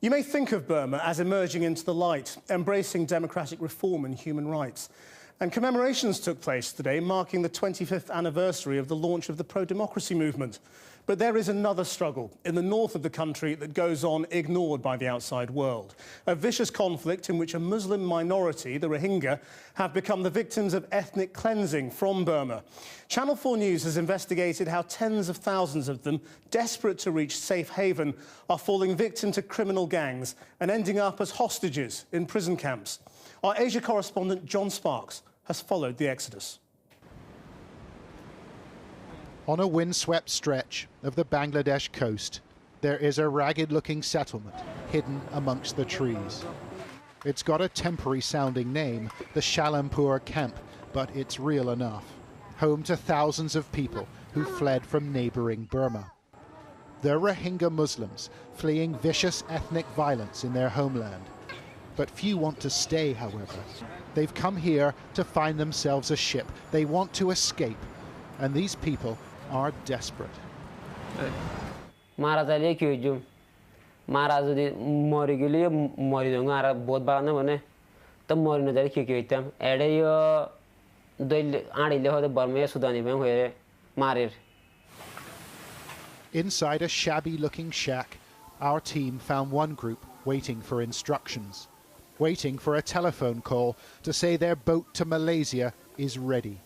You may think of Burma as emerging into the light, embracing democratic reform and human rights. And commemorations took place today, marking the 25th anniversary of the launch of the pro-democracy movement. But there is another struggle in the north of the country that goes on ignored by the outside world. A vicious conflict in which a Muslim minority, the Rohingya, have become the victims of ethnic cleansing from Burma. Channel 4 News has investigated how tens of thousands of them, desperate to reach safe haven, are falling victim to criminal gangs and ending up as hostages in prison camps. Our Asia correspondent John Sparks has followed the exodus. On a windswept stretch of the Bangladesh coast, there is a ragged-looking settlement hidden amongst the trees. It's got a temporary-sounding name, the Shalampur Camp, but it's real enough. Home to thousands of people who fled from neighbouring Burma. They're Rohingya Muslims fleeing vicious ethnic violence in their homeland. But few want to stay, however. They've come here to find themselves a ship. They want to escape, and these people are desperate. Inside a shabby-looking shack, our team found one group waiting for instructions, waiting for a telephone call to say their boat to Malaysia is ready.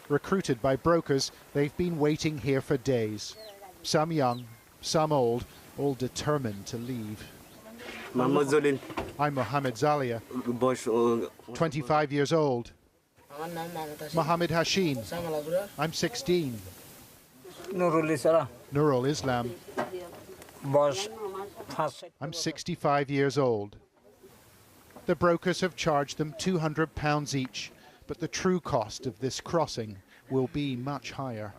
Recruited by brokers, they've been waiting here for days. Some young, some old, all determined to leave. I'm Mohammed Zalia, 25 years old. Mohammed Hashim, I'm 16. Nurul Islam, I'm 65 years old. The brokers have charged them £200 each, but the true cost of this crossing will be much higher.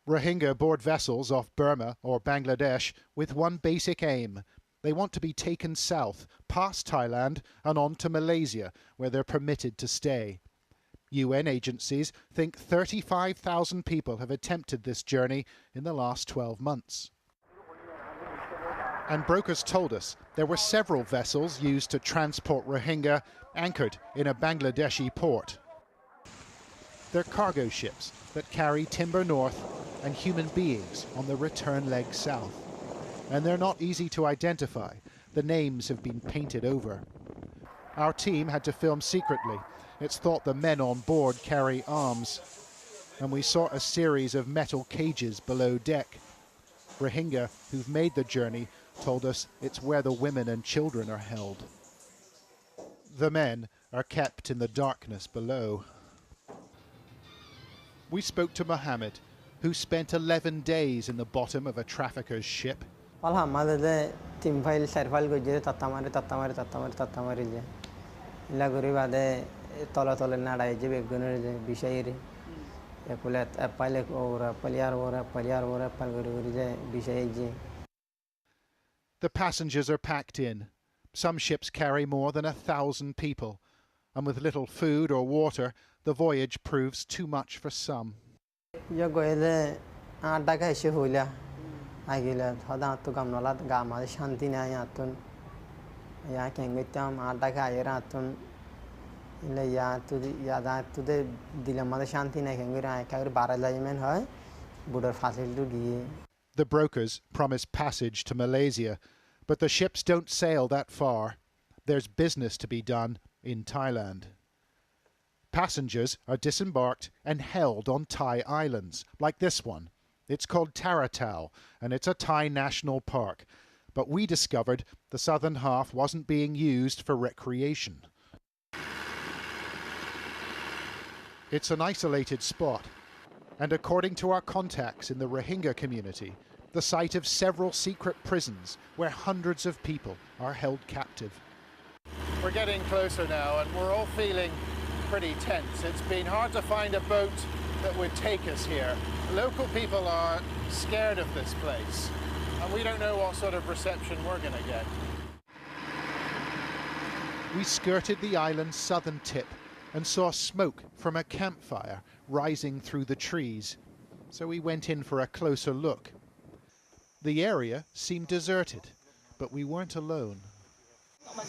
Rohingya board vessels off Burma or Bangladesh with one basic aim. They want to be taken south, past Thailand and on to Malaysia, where they're permitted to stay. UN agencies think 35,000 people have attempted this journey in the last 12 months. And brokers told us there were several vessels used to transport Rohingya anchored in a Bangladeshi port. They're cargo ships that carry timber north and human beings on the return leg south. And they're not easy to identify. The names have been painted over. Our team had to film secretly. It's thought the men on board carry arms. And we saw a series of metal cages below deck. Rohingya, who've made the journey, told us it's where the women and children are held. The men are kept in the darkness below. We spoke to Mohammed, who spent 11 days in the bottom of a trafficker's ship. The passengers are packed in. Some ships carry more than 1,000 people, and with little food or water, the voyage proves too much for some. The brokers promise passage to Malaysia, but the ships don't sail that far. There's business to be done in Thailand. Passengers are disembarked and held on Thai islands, like this one. It's called Taratau, and it's a Thai national park. But we discovered the southern half wasn't being used for recreation. It's an isolated spot, and according to our contacts in the Rohingya community, the site of several secret prisons where hundreds of people are held captive. We're getting closer now, and we're all feeling pretty tense. It's been hard to find a boat that would take us here. Local people are scared of this place, and we don't know what sort of reception we're going to get. We skirted the island's southern tip and saw smoke from a campfire rising through the trees, so we went in for a closer look. The area seemed deserted. but we weren't alone.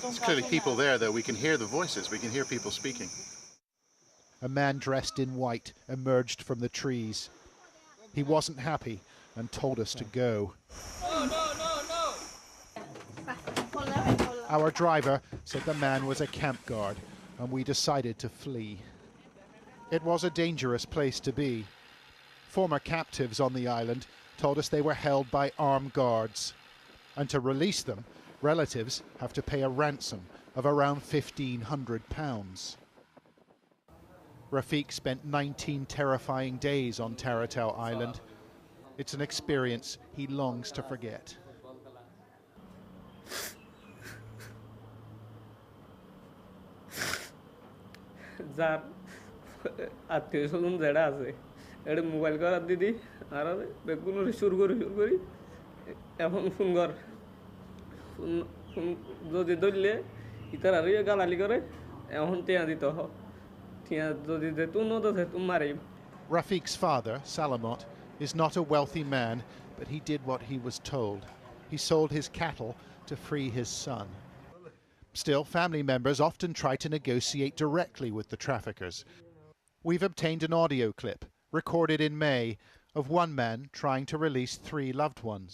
There's clearly people there, though. We can hear the voices. We can hear people speaking. A man dressed in white emerged from the trees. He wasn't happy and told us to go. No. Our driver said the man was a camp guard, and we decided to flee. It was a dangerous place to be. Former captives on the island told us they were held by armed guards, and to release them, relatives have to pay a ransom of around £1,500. Rafiq spent 19 terrifying days on Taratau Island. It's an experience he longs to forget. যার আত্মীয় স্বজন যেটা আছে এটা mobile করার দিদি আর বেগুন শুরু করি এখন ফোন কর যদি ধরলে ইতার আর গালালি করে এখন টিয়া দিতে হ টিয়া যদি দে তুই নতো তুই মারি Rafiq's father, Salamot, is not a wealthy man, but he did what he was told. He sold his cattle to free his son. Still, family members often try to negotiate directly with the traffickers. We've obtained an audio clip, recorded in May, of one man trying to release 3 loved ones.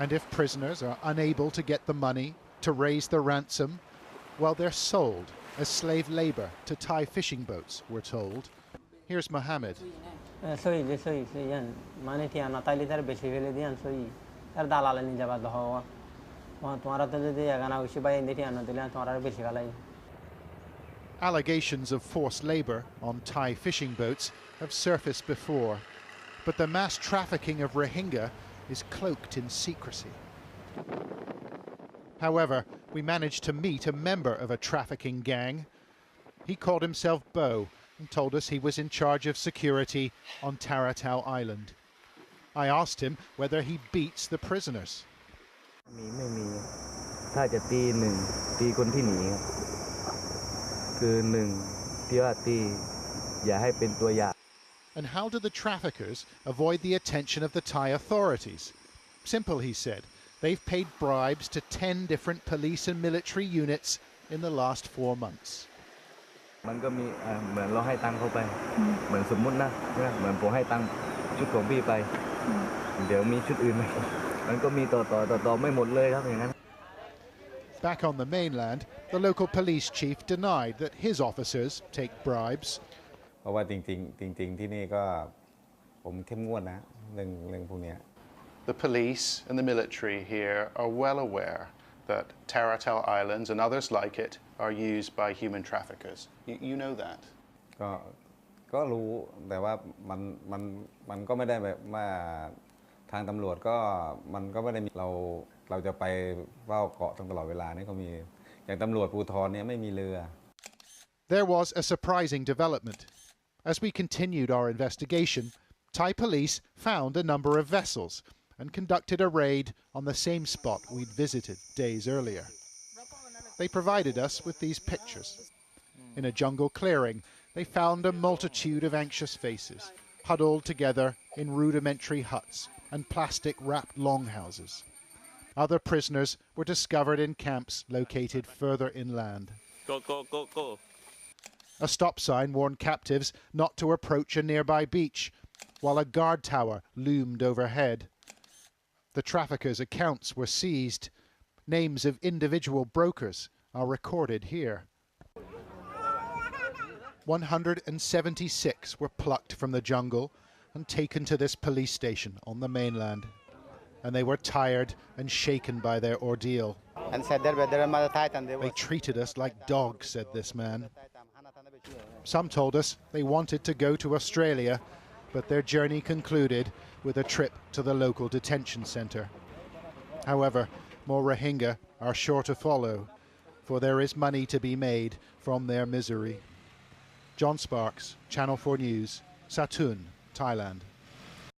And if prisoners are unable to get the money to raise the ransom, well, they're sold as slave labor to Thai fishing boats, we're told. Here's Mohammed. Allegations of forced labor on Thai fishing boats have surfaced before, but the mass trafficking of Rohingya is cloaked in secrecy. However, we managed to meet a member of a trafficking gang. He called himself Bo and told us he was in charge of security on Taratau Island. I asked him whether he beats the prisoners. And how do the traffickers avoid the attention of the Thai authorities? Simple, he said. They've paid bribes to 10 different police and military units in the last 4 months. Back on the mainland, the local police chief denied that his officers take bribes. เพราะว่าจริงที่นี่ก็ผมเข้มงวดนะเรื่องพวกนี้ The police and the military here are well aware that Taratau Islands and others like it are used by human traffickers. You know that? ก็รู้แต่ว่ามันก็ไม่ได้แบบว่าทางตำรวจก็มันก็ไม่ได้มีเราจะไปเฝ้าเกาะตลอดเวลานี่เขามีอย่างตำรวจภูธรเนี่ยไม่มีเรือ There was a surprising development. As we continued our investigation, Thai police found a number of vessels and conducted a raid on the same spot we'd visited days earlier. They provided us with these pictures. In a jungle clearing, they found a multitude of anxious faces, huddled together in rudimentary huts and plastic-wrapped longhouses. Other prisoners were discovered in camps located further inland. Go. A stop sign warned captives not to approach a nearby beach, while a guard tower loomed overhead. The traffickers' accounts were seized. Names of individual brokers are recorded here. 176 were plucked from the jungle and taken to this police station on the mainland. And they were tired and shaken by their ordeal. They treated us like dogs, said this man. Some told us they wanted to go to Australia, but their journey concluded with a trip to the local detention centre. However, more Rohingya are sure to follow, for there is money to be made from their misery. John Sparks, Channel 4 News, Satun, Thailand.